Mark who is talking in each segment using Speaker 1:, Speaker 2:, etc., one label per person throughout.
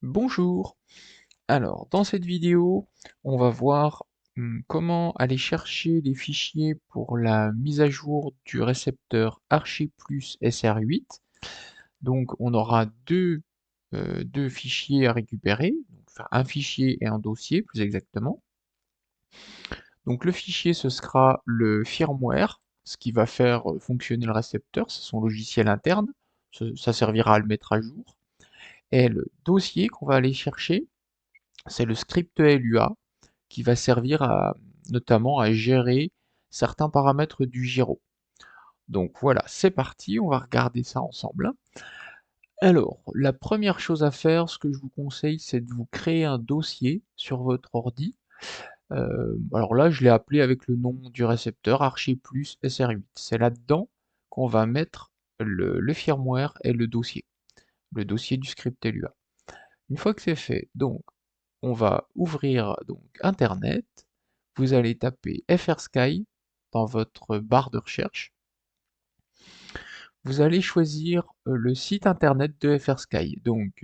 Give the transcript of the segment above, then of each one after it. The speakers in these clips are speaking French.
Speaker 1: Bonjour. Alors, dans cette vidéo, on va voir comment aller chercher les fichiers pour la mise à jour du récepteur Archiplus SR8. Donc, on aura deux fichiers à récupérer, enfin un fichier et un dossier plus exactement. Donc, le fichier, ce sera le firmware, ce qui va faire fonctionner le récepteur, c'est son logiciel interne, ça servira à le mettre à jour. Et le dossier qu'on va aller chercher, c'est le script LUA qui va servir notamment à gérer certains paramètres du gyro. Donc voilà, c'est parti, on va regarder ça ensemble. Alors, la première chose à faire, ce que je vous conseille, c'est de vous créer un dossier sur votre ordi. Alors là, je l'ai appelé avec le nom du récepteur Archiplus SR8. C'est là-dedans qu'on va mettre le firmware et le dossier du script LUA. Une fois que c'est fait, donc on va ouvrir donc Internet, vous allez taper FrSky dans votre barre de recherche, vous allez choisir le site internet de FrSky, donc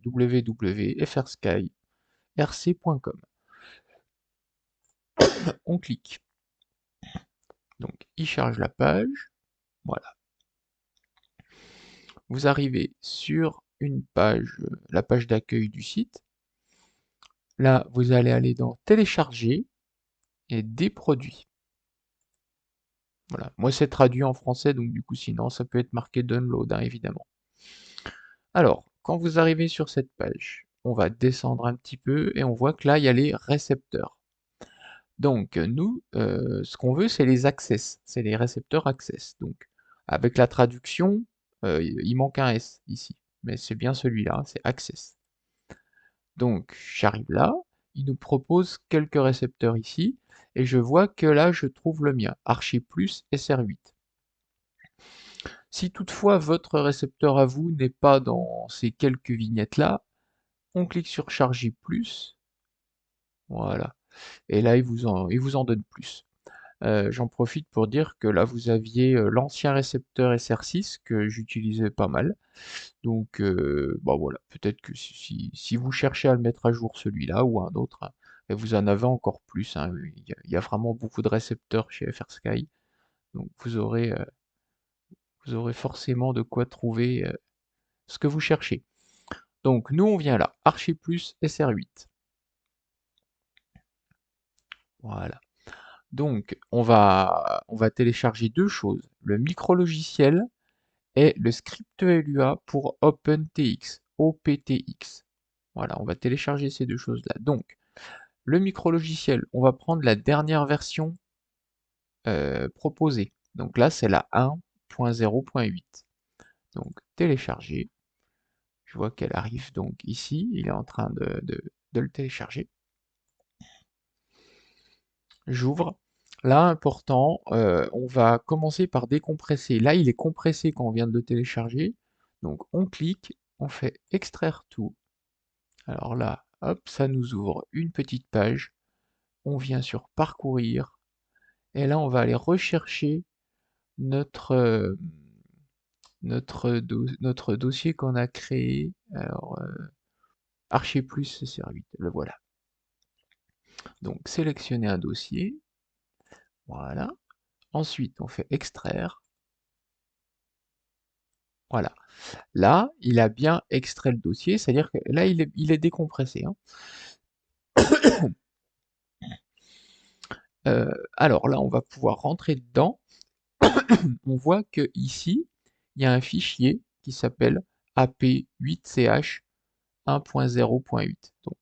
Speaker 1: www.frskyrc.com. On clique, donc il charge la page, voilà. Vous arrivez sur une page, la page d'accueil du site. Là, vous allez aller dans Télécharger et des produits. Voilà. Moi, c'est traduit en français, donc du coup, sinon, ça peut être marqué Download, hein, évidemment. Alors, quand vous arrivez sur cette page, on va descendre un petit peu et on voit que là, il y a les récepteurs. Donc, nous, ce qu'on veut, c'est les access, c'est les récepteurs access. Donc, avec la traduction, il manque un S ici, mais c'est bien celui-là, c'est access. Donc, j'arrive là, il nous propose quelques récepteurs ici, et je vois que là, je trouve le mien, Archiplus SR8. Si toutefois votre récepteur à vous n'est pas dans ces quelques vignettes-là, on clique sur Charger plus, voilà, et là il vous en donne plus. J'en profite pour dire que là vous aviez l'ancien récepteur SR6 que j'utilisais pas mal, donc bon voilà, peut-être que si vous cherchez à le mettre à jour celui-là ou un autre, hein, et vous en avez encore plus, hein, il y a vraiment beaucoup de récepteurs chez FrSky, donc vous aurez forcément de quoi trouver ce que vous cherchez. Donc nous on vient là, Archiplus SR8. Voilà. Donc on va télécharger deux choses, le micro-logiciel et le script LUA pour OpenTX, OPTX. Voilà, on va télécharger ces deux choses-là. Donc le micro-logiciel, on va prendre la dernière version proposée. Donc là c'est la 1.0.8. Donc télécharger. Je vois qu'elle arrive donc ici, il est en train de le télécharger. J'ouvre. Là, important, on va commencer par décompresser. Là, il est compressé quand on vient de le télécharger. Donc, on clique, on fait extraire tout. Alors là, hop, ça nous ouvre une petite page. On vient sur parcourir. Et là, on va aller rechercher notre, notre dossier qu'on a créé. Alors, Archiplus SR8, le voilà. Donc, sélectionner un dossier. Voilà. Ensuite, on fait extraire. Voilà. Là, il a bien extrait le dossier, c'est-à-dire que là, il est décompressé, hein. Alors là, on va pouvoir rentrer dedans. On voit que ici, il y a un fichier qui s'appelle ap8ch 1.0.8. Donc,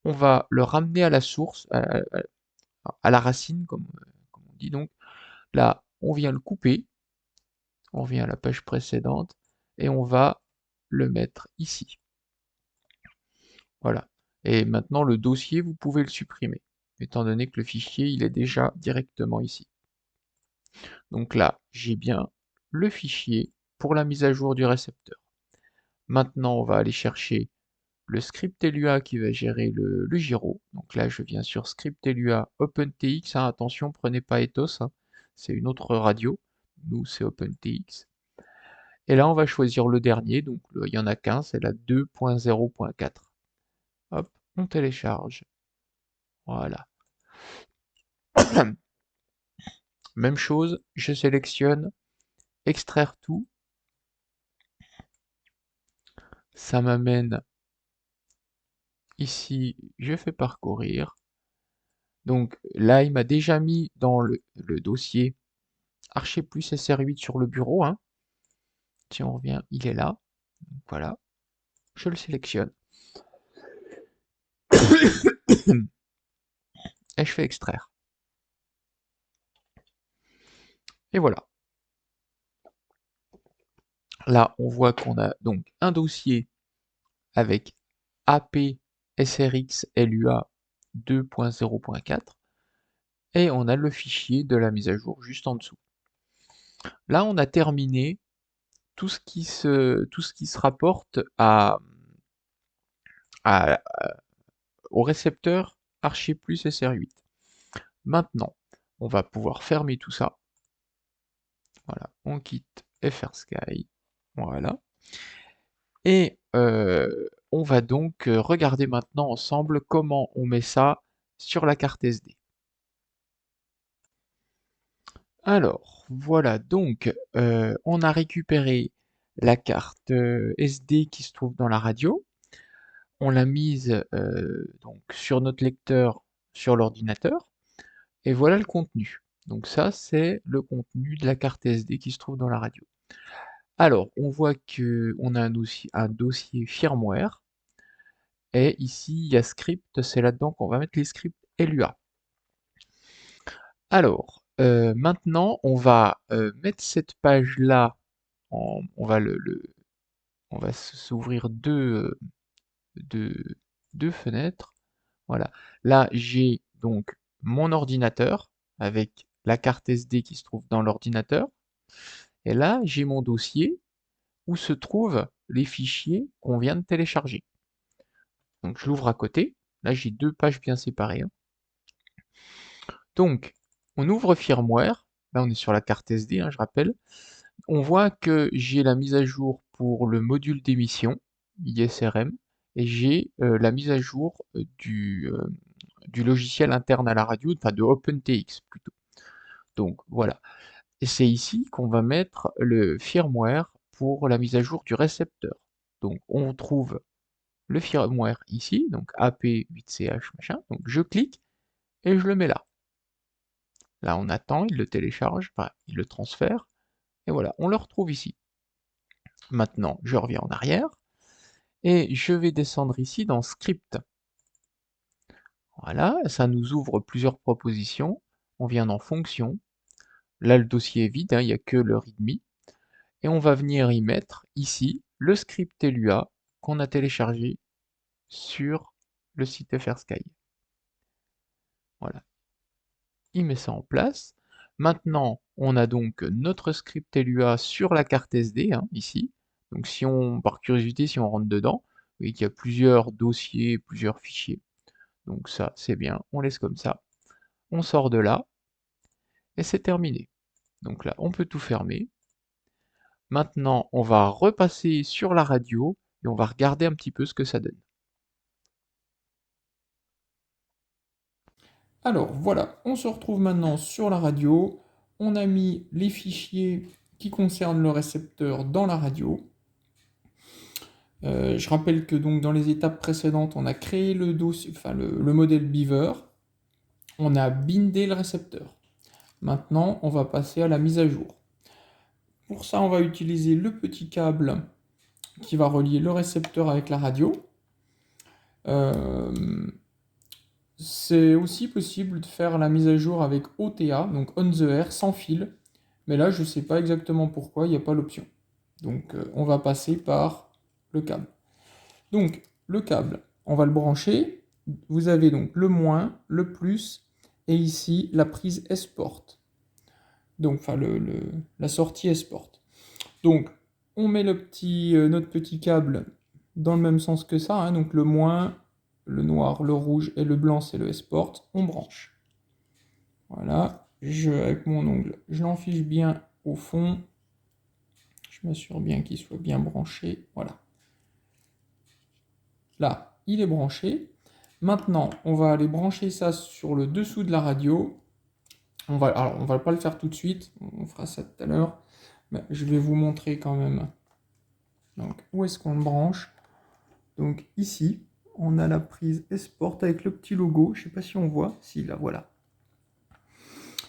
Speaker 1: on va le ramener à la source, à la racine, comme on dit. Donc, là, on vient le couper, on vient à la page précédente, et on va le mettre ici. Voilà. Et maintenant, le dossier, vous pouvez le supprimer, étant donné que le fichier, il est déjà directement ici. Donc là, j'ai bien le fichier pour la mise à jour du récepteur. Maintenant, on va aller chercher le script LUA qui va gérer le gyro. Donc là, je viens sur script LUA OpenTX. Hein, attention, prenez pas Ethos, hein, c'est une autre radio. Nous, c'est OpenTX. Et là, on va choisir le dernier, donc il y en a qu'un, c'est la 2.0.4. Hop, on télécharge. Voilà. Même chose, je sélectionne extraire tout. Ça m'amène ici, je fais parcourir. Donc là, il m'a déjà mis dans le dossier Archer plus SR8 sur le bureau, hein. Si on revient, il est là. Donc voilà, je le sélectionne. Et je fais extraire. Et voilà. Là, on voit qu'on a donc un dossier avec AP SRX LUA 2.0.4 et on a le fichier de la mise à jour juste en dessous. Là, on a terminé tout ce qui se rapporte à- au récepteur Archer plus SR8. Maintenant, on va pouvoir fermer tout ça. Voilà, on quitte FrSky. Voilà. Et on va donc regarder maintenant ensemble comment on met ça sur la carte SD. Alors, voilà, donc on a récupéré la carte SD qui se trouve dans la radio. On l'a mise donc sur notre lecteur sur l'ordinateur. Et voilà le contenu. Donc ça, c'est le contenu de la carte SD qui se trouve dans la radio. Alors, on voit qu'on a un dossier firmware. Et ici, il y a script, c'est là-dedans qu'on va mettre les scripts LUA. Alors, maintenant, on va mettre cette page-là, on va on va s'ouvrir deux, deux fenêtres. Voilà. Là, j'ai donc mon ordinateur avec la carte SD qui se trouve dans l'ordinateur. Et là, j'ai mon dossier où se trouvent les fichiers qu'on vient de télécharger. Donc, je l'ouvre à côté. Là, j'ai deux pages bien séparées, hein. Donc, on ouvre firmware. Là, on est sur la carte SD, hein, je rappelle. On voit que j'ai la mise à jour pour le module d'émission, ISRM, et j'ai la mise à jour du logiciel interne à la radio, enfin de OpenTX plutôt. Donc voilà. Et c'est ici qu'on va mettre le firmware pour la mise à jour du récepteur. Donc on trouve le firmware ici, donc AP8CH machin. Donc je clique et je le mets là. Là on attend, il le télécharge, enfin, il le transfère, et voilà, on le retrouve ici. Maintenant, je reviens en arrière, et je vais descendre ici dans Script. Voilà, ça nous ouvre plusieurs propositions. On vient dans Fonction. Là, le dossier est vide, hein, il n'y a que le README. Et on va venir y mettre, ici, le script LUA qu'on a téléchargé sur le site FrSky. Voilà, il met ça en place. Maintenant, on a donc notre script LUA sur la carte SD, hein, ici. Donc si on, par curiosité, si on rentre dedans, vous voyez qu'il y a plusieurs dossiers, plusieurs fichiers. Donc ça, c'est bien, on laisse comme ça. On sort de là, et c'est terminé. Donc là, on peut tout fermer. Maintenant, on va repasser sur la radio, et on va regarder un petit peu ce que ça donne. Alors voilà, on se retrouve maintenant sur la radio. On a mis les fichiers qui concernent le récepteur dans la radio. Je rappelle que donc dans les étapes précédentes, on a créé le dossier, enfin le modèle Beaver. On a bindé le récepteur. Maintenant, on va passer à la mise à jour. Pour ça, on va utiliser le petit câble qui va relier le récepteur avec la radio. C'est aussi possible de faire la mise à jour avec OTA, donc on the air, sans fil. Mais là, je ne sais pas exactement pourquoi, il n'y a pas l'option. Donc, on va passer par le câble. Donc, le câble, on va le brancher. Vous avez donc le moins, le plus, et ici, la prise S-Port. Donc, enfin, la sortie S-Port. Donc, on met notre petit câble dans le même sens que ça, hein, donc le moins, le noir, le rouge et le blanc, c'est le S-Port. On branche. Voilà, avec mon ongle, je l'enfiche bien au fond. Je Je m'assure bien qu'il soit bien branché. Voilà. Là, il est branché. Maintenant, on va aller brancher ça sur le dessous de la radio. Alors, on va pas le faire tout de suite. On fera ça tout à l'heure. Mais je vais vous montrer quand même. Donc, où est-ce qu'on le branche? Donc, ici, on a la prise Esport avec le petit logo. Je ne sais pas si on voit. Si, là, voilà.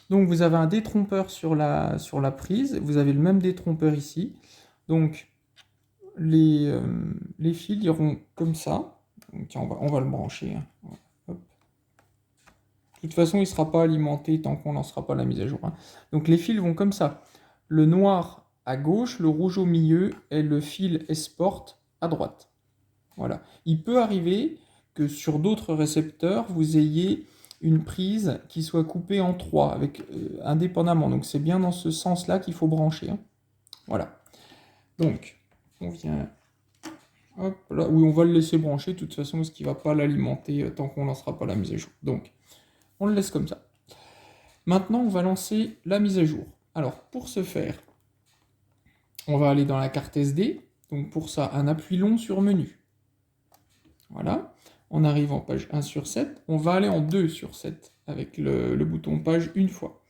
Speaker 1: Donc, vous avez un détrompeur sur la prise. Vous avez le même détrompeur ici. Donc, les fils iront comme ça. Donc, tiens, on va le brancher. Hop. De toute façon, il ne sera pas alimenté tant qu'on ne lancera pas la mise à jour. Donc, les fils vont comme ça. Le noir à gauche, le rouge au milieu et le fil Esport à droite. Voilà. Il peut arriver que sur d'autres récepteurs, vous ayez une prise qui soit coupée en 3, avec, indépendamment. Donc c'est bien dans ce sens-là qu'il faut brancher. Voilà. Donc, on vient... Hop là. Oui, on va le laisser brancher, de toute façon, parce qu'il ne va pas l'alimenter tant qu'on ne lancera pas la mise à jour. Donc, on le laisse comme ça. Maintenant, on va lancer la mise à jour. Alors, pour ce faire, on va aller dans la carte SD. Donc pour ça, un appui long sur menu. Voilà. On arrive en page 1 sur 7. On va aller en 2 sur 7 avec le bouton page une fois.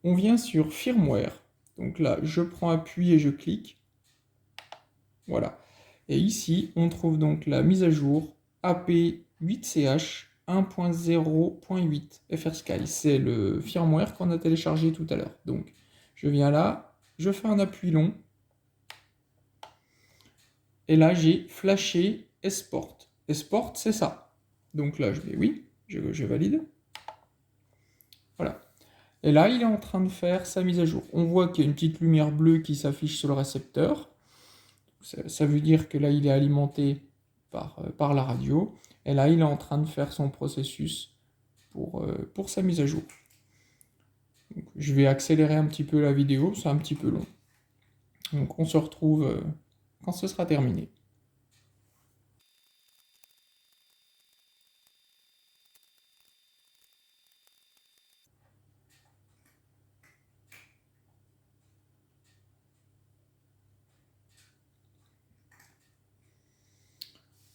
Speaker 1: On vient sur firmware. Donc là, je prends appui et je clique. Voilà. Et ici, on trouve donc la mise à jour AP8CH 1.0.8 FrSky. C'est le firmware qu'on a téléchargé tout à l'heure. Donc, je viens là, je fais un appui long. Et là, j'ai flashé Esport. Esport, c'est ça. Donc là, je vais oui, je valide. Voilà. Et là, il est en train de faire sa mise à jour. On voit qu'il y a une petite lumière bleue qui s'affiche sur le récepteur. Ça veut dire que là, il est alimenté par la radio. Et là, il est en train de faire son processus pour sa mise à jour. Donc, je vais accélérer un petit peu la vidéo, c'est un petit peu long. Donc on se retrouve quand ce sera terminé.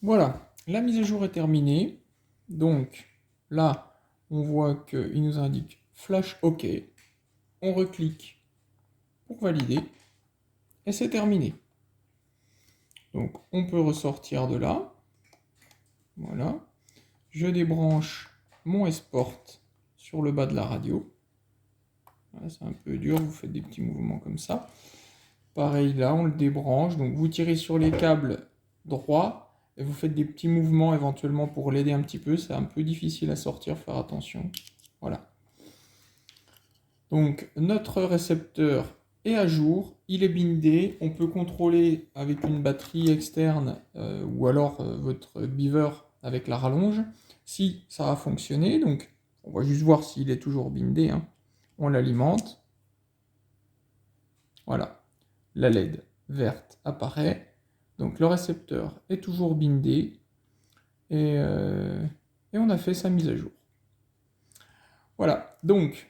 Speaker 1: Voilà, la mise à jour est terminée. Donc là, on voit qu'il nous indique Flash OK. On reclique pour valider. Et c'est terminé. Donc on peut ressortir de là. Voilà. Je débranche mon Esport sur le bas de la radio. Voilà, c'est un peu dur, vous faites des petits mouvements comme ça. Pareil là, on le débranche. Donc vous tirez sur les câbles droits. Et vous faites des petits mouvements éventuellement pour l'aider un petit peu. C'est un peu difficile à sortir, faire attention. Voilà. Donc notre récepteur est à jour, il est bindé. On peut contrôler avec une batterie externe ou alors votre beaver avec la rallonge si ça a fonctionné. Donc on va juste voir s'il est toujours bindé. On l'alimente. Voilà. La LED verte apparaît. Donc le récepteur est toujours bindé et on a fait sa mise à jour. Voilà, donc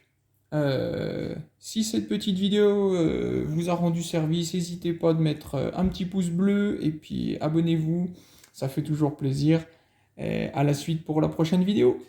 Speaker 1: si cette petite vidéo vous a rendu service, n'hésitez pas de mettre un petit pouce bleu et puis abonnez-vous, ça fait toujours plaisir. Et à la suite pour la prochaine vidéo.